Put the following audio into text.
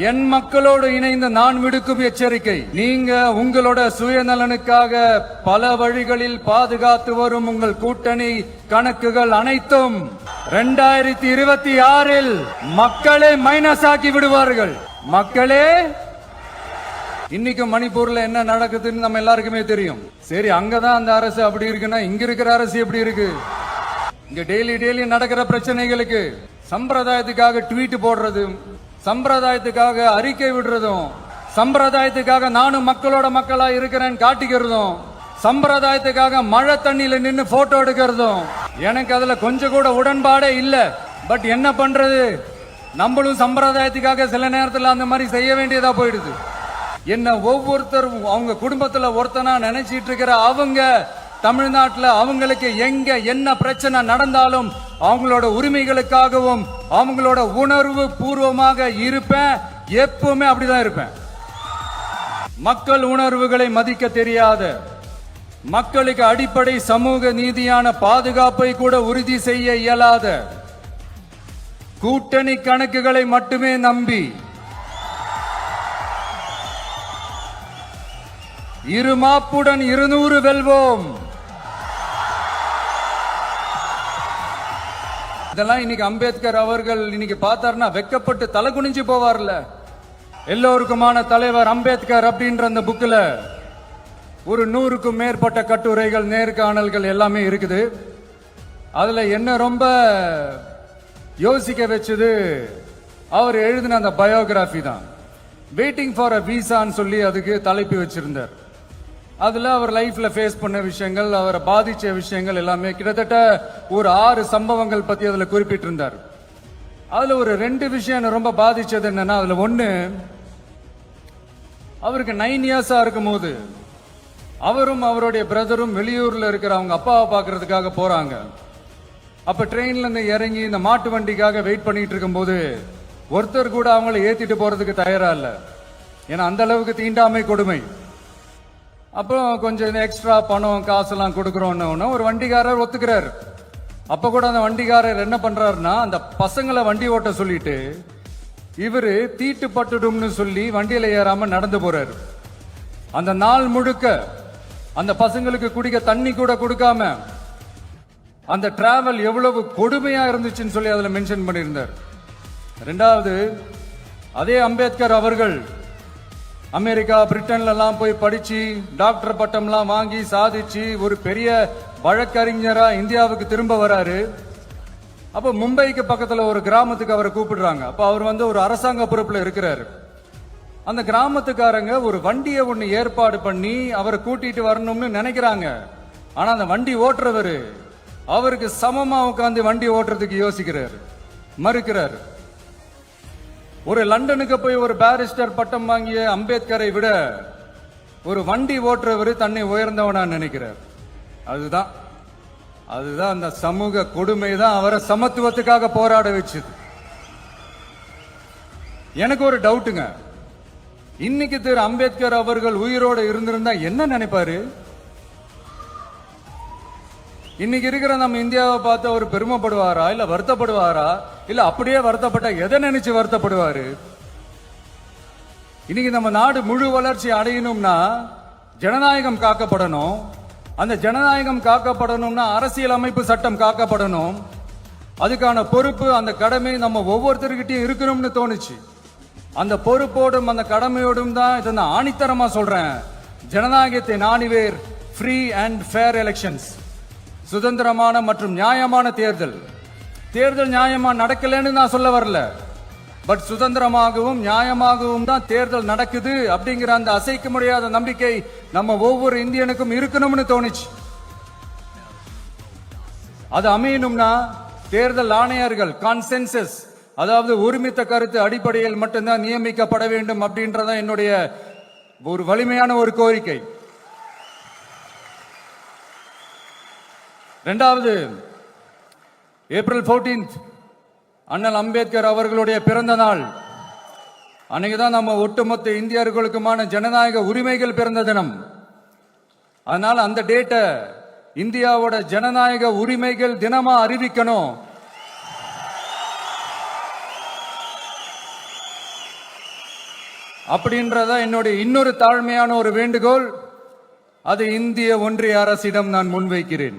என் மக்களோடு இணைந்து நான் விடுக்கும் எச்சரிக்கை, நீங்க உங்களோட சுயநலனுக்காக பல வழிகளில் பாதுகாத்து வரும் உங்கள் கூட்டணி கணக்குகள் அனைத்தும் 2026 மக்களே மைனஸ் ஆக்கி விடுவார்கள். மக்களே, இன்னைக்கு மணிப்பூர்ல என்ன நடக்குதுன்னு நம்ம எல்லாருக்குமே தெரியும். சரி, அங்கதான் அந்த அரசு அப்படி இருக்குன்னா இங்க இருக்கிற அரசு எப்படி இருக்கு? இங்க டெய்லி நடக்கிற பிரச்சனைகளுக்கு சம்பிரதாயத்துக்காக ட்வீட் போடுறது, சம்பிரதாயத்துக்காக அறிக்கை விடுறதும், சம்பிரதாயத்துக்காக நானும் மக்களோட மக்களா இருக்கிறேன்னு காட்டிக்கிறதும், சம்பிரதாயத்துக்காக மழை தண்ணியில நின்னு போட்டோ எடுக்கிறதும் எனக்கு அதுல கொஞ்சம் கூட உடன்பாடே இல்ல. பட் என்ன பண்றது, நம்மளும் சம்பிரதாயத்துக்காக சில நேரத்தில் அந்த மாதிரி செய்ய வேண்டியதா போயிடுது. என்ன ஒவ்வொருத்தரும் அவங்க குடும்பத்துல ஒருத்தனா நினைச்சிட்டு இருக்கிற அவங்க தமிழ்நாட்டில் அவங்களுக்கு எங்க என்ன பிரச்சனை நடந்தாலும் அவங்களோட உரிமைகளுக்காகவும் அவங்களோட உணர்வு பூர்வமாக இருப்பேன். எப்பவுமே அப்படிதான் இருப்பேன். மக்கள் உணர்வுகளை மதிக்க தெரியாத, மக்களுக்கு அடிப்படை சமூக நீதியான பாதுகாப்பை கூட உறுதி செய்ய இயலாத, கூட்டணி கணக்குகளை மட்டுமே நம்பி இருமாப்புடன் 200 வெல்வோம். இதெல்லாம் இன்னைக்கு அம்பேத்கர் அவர்கள் இன்னைக்கு பார்த்தாருன்னா வெக்கப்பட்டு தலை குனிஞ்சு போவார்ல. எல்லோருக்குமான தலைவர் அம்பேத்கர் அப்படின்ற அந்த புக்ல ஒரு 100க்கும் மேற்பட்ட கட்டுரைகள், நேர்காணல்கள் எல்லாமே இருக்குது. அதுல என்ன ரொம்ப யோசிக்க வச்சது அவர் எழுதின அந்த பயோகிராஃபி தான். வெயிட்டிங் ஃபார் அ வீசான்னு சொல்லி அதுக்கு தலைப்பு வச்சிருந்தார். அதுல அவர் லைஃப்ல ஃபேஸ் பண்ண விஷயங்கள், அவரை பாதிச்ச விஷயங்கள் எல்லாமே கிட்டத்தட்ட ஒரு 6 சம்பவங்கள் பத்தி அதுல குறிப்பிட்டிருந்தார். அதுல ஒரு 2 விஷயம் ரொம்ப பாதிச்சது என்னன்னா, அதுல ஒண்ணு, அவருக்கு 9 இயர்ஸா இருக்கும் போது அவரும் அவருடைய பிரதரும் வெளியூர்ல இருக்கிற அவங்க அப்பாவை பாக்குறதுக்காக போறாங்க. அப்ப ட்ரெயின்ல இருந்து இறங்கி இந்த மாட்டு வண்டிக்காக வெயிட் பண்ணிட்டு இருக்கும் போது ஒருத்தர் கூட அவங்களை ஏத்திட்டு போறதுக்கு தயாரா இல்ல. ஏன்னா அந்த அளவுக்கு தீண்டாமை கொடுமை. அப்புறம் கொஞ்சம் எக்ஸ்ட்ரா பணம் காசெல்லாம் கொடுக்கறோம்னு ஒரு வண்டிக்காரர் ஒத்துக்கிறார். அப்ப கூட அந்த வண்டிக்காரர் என்ன பண்றாருன்னா, அந்த பசங்களை வண்டி ஓட்ட சொல்லிட்டு இவரு தீட்டு பட்டுடும்னு சொல்லி வண்டியில ஏறாம நடந்து போறாரு. அந்த நாள் முழுக்க அந்த பசங்களுக்கு குடிக்க தண்ணி கூட கொடுக்காம அந்த டிராவல் எவ்வளவு கொடுமையா இருந்துச்சுன்னு சொல்லி அதுல மென்ஷன் பண்ணியிருந்தார். 2வது, அதே அம்பேத்கர் அவர்கள் அமெரிக்கா பிரிட்டன்ல எல்லாம் போய் படிச்சு டாக்டர் பட்டம்லாம் வாங்கி சாதிச்சு ஒரு பெரிய வழக்கறிஞரா இந்தியாவுக்கு திரும்ப வராரு. அப்ப மும்பைக்கு பக்கத்துல ஒரு கிராமத்துக்கு அவரை கூப்பிடுறாங்க. அப்ப அவர் ஒரு அரசாங்க பொறுப்புல இருக்கிறாரு. அந்த கிராமத்துக்காரங்க ஒரு வண்டியை ஒண்ணு ஏற்பாடு பண்ணி அவரை கூட்டிட்டு வரணும்னு நினைக்கிறாங்க. ஆனா அந்த வண்டி ஓட்டுறவரு அவருக்கு சமமா உட்காந்து வண்டி ஓட்டுறதுக்கு யோசிக்கிறாரு, மறுக்கிறாரு. ஒரு லண்டனுக்கு போய் ஒரு பாரிஸ்டர் பட்டம் வாங்கிய அம்பேத்கரை விட ஒரு வண்டி ஓட்டுறவர் தன்னை உயர்ந்தவனா நினைக்கிறார். அதுதான் அந்த சமூக கொடுமை தான் அவரை சமத்துவத்துக்காக போராட வச்சது. எனக்கு ஒரு டவுட்டுங்க, இன்னைக்கு திரு அம்பேத்கர் அவர்கள் உயிரோடு இருந்திருந்தா என்ன நினைப்பாரு? இன்னைக்கு இருக்கிற நம்ம இந்தியாவை பார்த்து அவர் பெருமைப்படுவாரா, இல்ல வருத்தப்படுவாரா, இல்ல அப்படியே வருத்தப்பட்ட எதை நினைச்சு வருத்தப்படுவாரு? இன்னைக்கு நம்ம நாடு முழு வளர்ச்சி அடையணும்னா ஜனநாயகம் காக்கப்படணும். அந்த ஜனநாயகம் காக்கப்படணும்னா அரசியல் அமைப்பு சட்டம் காக்கப்படணும். அதுக்கான பொறுப்பு, அந்த கடமை நம்ம ஒவ்வொருத்தருக்கிட்டையும் இருக்கணும்னு தோணுச்சு. அந்த பொறுப்போடும் அந்த கடமையோடும் தான் இதை நான் ஆணித்தரமா சொல்றேன். ஜனநாயகத்தை நாணிவேர் ஃப்ரீ அண்ட் ஃபேர் எலெக்ஷன்ஸ், சுதந்திரமான மற்றும் நியாயமான தேர்தல். தேர்தல் நியாயமா நடக்கலன்னு நான் சொல்ல வரல, பட் சுதந்திரமாகவும் நியாயமாகவும் தான் தேர்தல் நடக்குது அப்படிங்கிற அந்த அசைக்க முடியாத நம்பிக்கை நம்ம ஒவ்வொரு இந்தியனுக்கும் இருக்கணும்னு தோணுச்சு. அது அமையணும்னா தேர்தல் ஆணையர்கள் கான்சென்சஸ், அதாவது ஒருமித்த கருத்து அடிப்படையில் மட்டும்தான் நியமிக்கப்பட வேண்டும் அப்படின்றத என்னுடைய ஒரு வலிமையான ஒரு கோரிக்கை. 2வது, ஏப்ரல் 14 அண்ணல் அம்பேத்கர் அவர்களுடைய பிறந்த நாள். அன்னைக்குதான் நம்ம ஒட்டுமொத்த இந்தியர்களுக்குமான ஜனநாயக உரிமைகள் பிறந்த தினம். அதனால அந்த டேட்டை இந்தியாவோட ஜனநாயக உரிமைகள் தினமா அறிவிக்கணும். அப்படின்றதா என்னுடைய இன்னொரு தாழ்மையான ஒரு வேண்டுகோள். அது இந்திய ஒன்றிய அரசிடம் நான் முன்வைக்கிறேன்.